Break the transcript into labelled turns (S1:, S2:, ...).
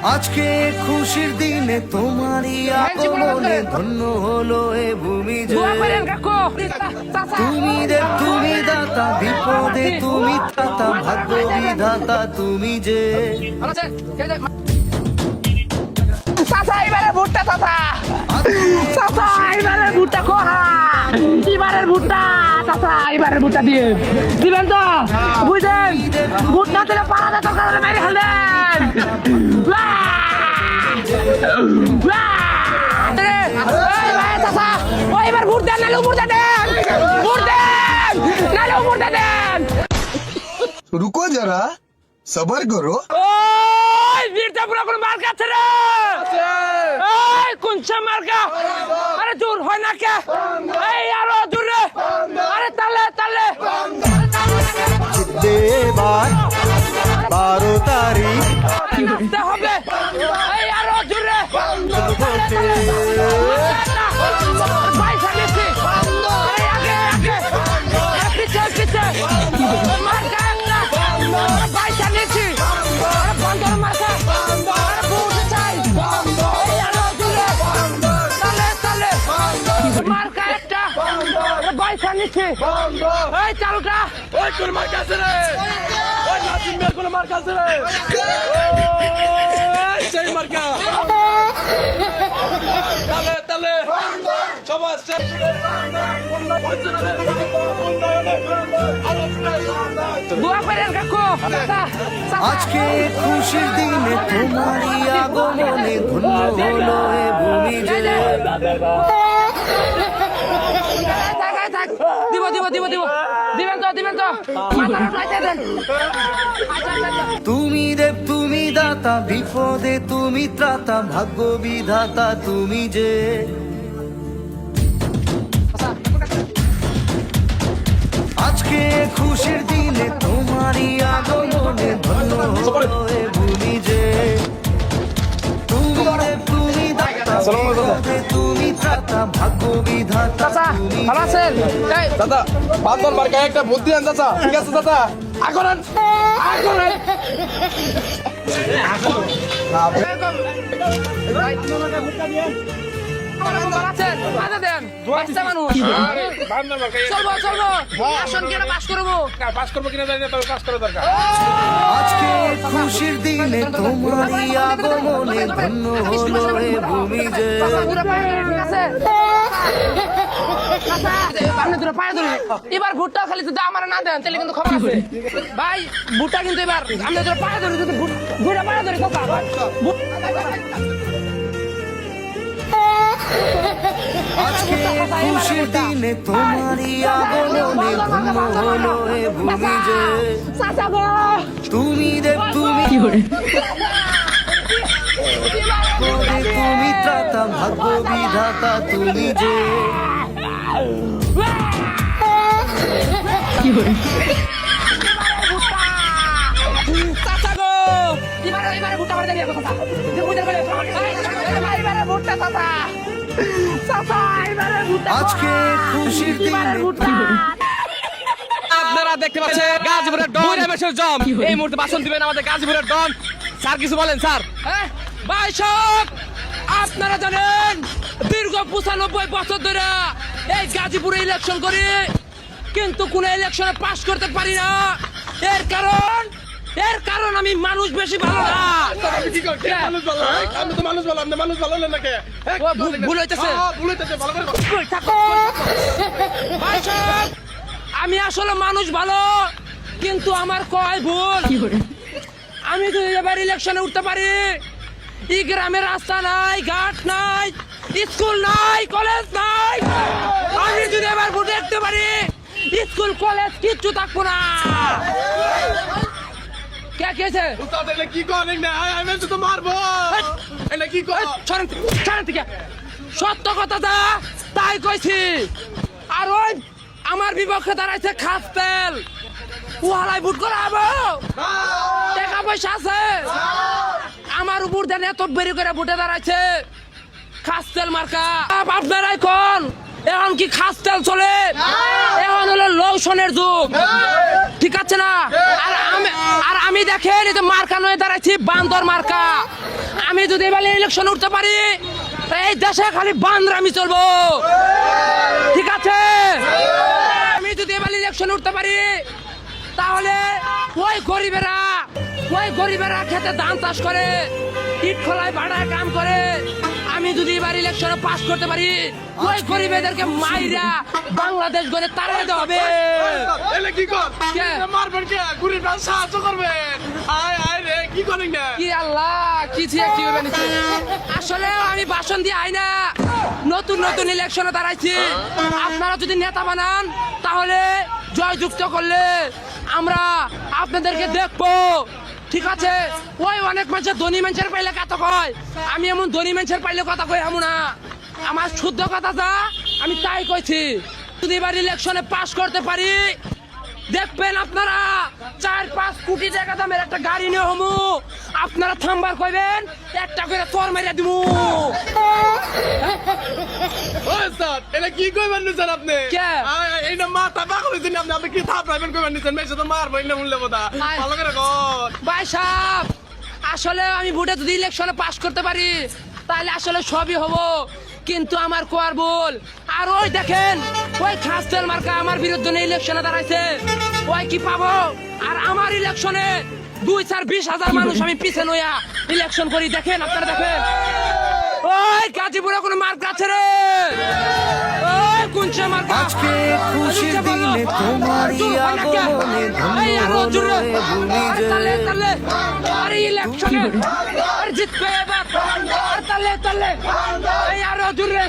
S1: আজকে খুশির দিনে তোমারই আগমনে ধন্য হলো এ ভূমি যে তুমি দেব তুমি দাতা বিপদে তুমি ত্রাতা ভাগ্য বিধাতা তুমি যে
S2: চাচা এবারে ভুট্টা চাচা চাচা এবারে ভুট্টা কোহা এবারের ভুট্টা চাচা এবারের ভুট্টা দিয়ে দিবেন তো বুঝলেন ভুট না দিলে পাড়া দরকার হলে মেরে ফেলবেন চাচা ও এবার ভুট দেন নাহলে উপর দেন ভুট দেন নাহলে উপর দেন
S3: रुको जरा सबर करो
S2: ওই বীরটা পুরো কোন মার কাছে রে এই কোনটা মার্কা আরে দূর হয় না কে এই আরো দূরে আরে তালে তালে
S1: এবার 12 তারিখ
S2: নাচতে হবে এই আরো দূরে পয়সা নিচ্ছি আরে আগে আগে পিছে পিছে মার্কা একটা পয়সা নিচ্ছি আরে বন্ধর মার্কা আরে বুঝে চাই এই আরো দূরে তালে তালে মার্কা একটা পয়সা নিচ্ছি এই চালুটা ওই তোর মার্কা আছে রে ওই নাজিম বের কোন মার্কা আছে রে ওই সেই মার্কা তালে তালে সবাই দোয়া করেন কাকু
S1: আজকে খুশির দিনে তোমারই আগমনে ধন্য হলো এ ভূমি যে
S2: দিব দিব দিব দিব দিবেন তো দিবেন তো
S1: তুমি দেব তুমি দাতা বিপদে তুমি ত্রাতা ভাগ্য বিধাতা তুমি যে আজকে খুশির দিনে তোমারই আগমনে ধন্য হলো এ ভূমি যে তুমি দেব তুমি দাতা বিপদে তুমি ত্রাতা ভাগ্য বিধাতা তুমি
S2: ভালো আছেন
S4: দাদা বান্দর মার্কা একটা বুদ্ধি আন চাচা ঠিক আছে দাদা
S2: আগরেন আগরেন
S1: আজকে খুশির দিনে তোমারই আগমনে ধন্য হলো এ ভূমি যে
S2: এবার ভুট্টা খালি যদি আমার না দেন তাহলে কিন্তু খবর আছে ভাই ভুট্টা কিন্তু এবার আমি পায়ে ধরি যদি ভুট্টা পায়ে ধরি কথা
S1: আজকে খুশির দিনে তোমারই আগমনে ধন্য হলো এ ভূমি যে তুমি দেব তুমি তুমি ত্রাতা ভাগ্য বিধাতা তুমি যে আজকে খুশির দিনে
S4: আপনারা দেখতে পাচ্ছেন গাজীপুরের ডন রমেশের জম এই মুহূর্তে ভাষণ দিবেন আমাদের গাজীপুরের ডন স্যার কিছু বলেন স্যার
S2: ভাই সব আপনারা জানেন দীর্ঘ 95 বছর ধরে এই গাজীপুরে ইলেকশন করি কিন্তু কোন ইলেকশনে পাস করতে পারি না এর কারণ আমি মানুষ বেশি ভালো না
S4: আমি তো মানুষ বললাম না মানুষ ভালো না কে
S2: ভুল হইতেছে ভাই সব আমি আসলে মানুষ ভালো কিন্তু আমার কয় ভুল আমি যদি এবার ইলেকশনে উঠতে পারি এই গ্রামে রাস্তা নাই ঘাট নাই স্কুল নাই কলেজ নাই আমি যদি এবার ভোটে দেখতে পারি স্কুল কলেজ কিচ্ছু থাকবো না কে কেছে
S4: কি করেন না আমি তো মারবো এটা কি কর
S2: ছাড়েন থেকে সত্য কথা দা তাই কইছি আর ওই আমার বিপক্ষে দাঁড়াইছে খাস তেল ওহালাই ভোট করাবো টাকা পয়সা আছে আমার উপর দেন এত বেরি করে ভোটে দাঁড়াইছে খাস তেল মার্কা আপনারাই কোন এখন কি খাস তেল চলে এখন হলো লোশনের যুগ ঠিক আছে না আর আমি আমি দেখেন এই যে মার্কা নয়ে দাঁড়াইছি বান্দর মার্কা। আমি যদি এবার ইলেকশন উঠতে পারি এই দেশে খালি বান্দরামি চলবো, ঠিক আছে? আমি যদি এবার ইলেকশন উঠতে পারি তাহলে ওই গরিবেরা খেতে ধান চাষ করে, ইট খোলায় ভাড়ায় কাম করে। আমি যদি এবার ইলেকশনে পাস করতে পারি ওই গরিবেদেরকে মাইরা বাংলাদেশ গড়ে তাড়িয়ে দেওয়া হবে।
S4: এলে কি কর
S2: কে?
S4: মারবেন কে? গরিব সাহায্য করবেন। আয় আয় রে, কি করেন না?
S2: কি আল্লাহ, কি হবে নাকি? আসলে আমি ভাষণ দিয়ে আই না, নতুন নতুন ইলেকশনে দাঁড়াইছি। আপনারা যদি নেতা বানান তাহলে জয়যুক্ত করলে আমরা আপনাদেরকে দেখবো, ঠিক আছে? ওই অনেক মানুষের ধনী মানুষের পাইলে কথা কয়, আমি এমন ধনী মানুষের পাইলে কথা কই এমন না। আমার শুদ্ধ কথা যা আমি তাই কইছি। যদি এবার ইলেকশনে পাস করতে পারি দেখবেন আপনারা 4-5 কোটি টাকা দামের একটা গাড়ি নিয়ে হমু, আপনারা থামবার কইবেন একটা করে তোর মারিয়া দিমু।
S4: ওই স্যার, এটা কি কইবেন নিছেন আপনি?
S2: কে?
S4: এইটা মাথা পাগল হইছেন আপনি। আপনি কি থাপড়াইবেন কইবেন নিছেন? মেসে তো মারবো না বললে বোধা।
S2: আয়।
S4: ভালো করে কর।
S2: ভাই সাহেব, আসলে আমি ভোটে যদি ইলেকশনে পাস করতে পারি তাহলে আসলে সবই হবো, কিন্তু আমার কোয়ার বল। আর ওই দেখেন ওই খাসতেল মার্কা আমার বিরুদ্ধে ইলেকশনে দাঁড়াইছে, ওই কি পাবো? আর আমার ইলেকশনে 2-20 হাজার মানুষ আমি পিছে নইয়া ইলেকশন করি। দেখেন, আপনারা দেখেন, ওই গাজীপুরে কোনো মার্কা আছে রে? ওই কোনছে মার্কা?
S1: আজকে খুশির দিনে তোমারই আগমনে ধন্য হলো এ ভূমি যে।
S2: আরে ইলেকশনে আর জিতবে এবার, আর তালে এই আরো জোরে।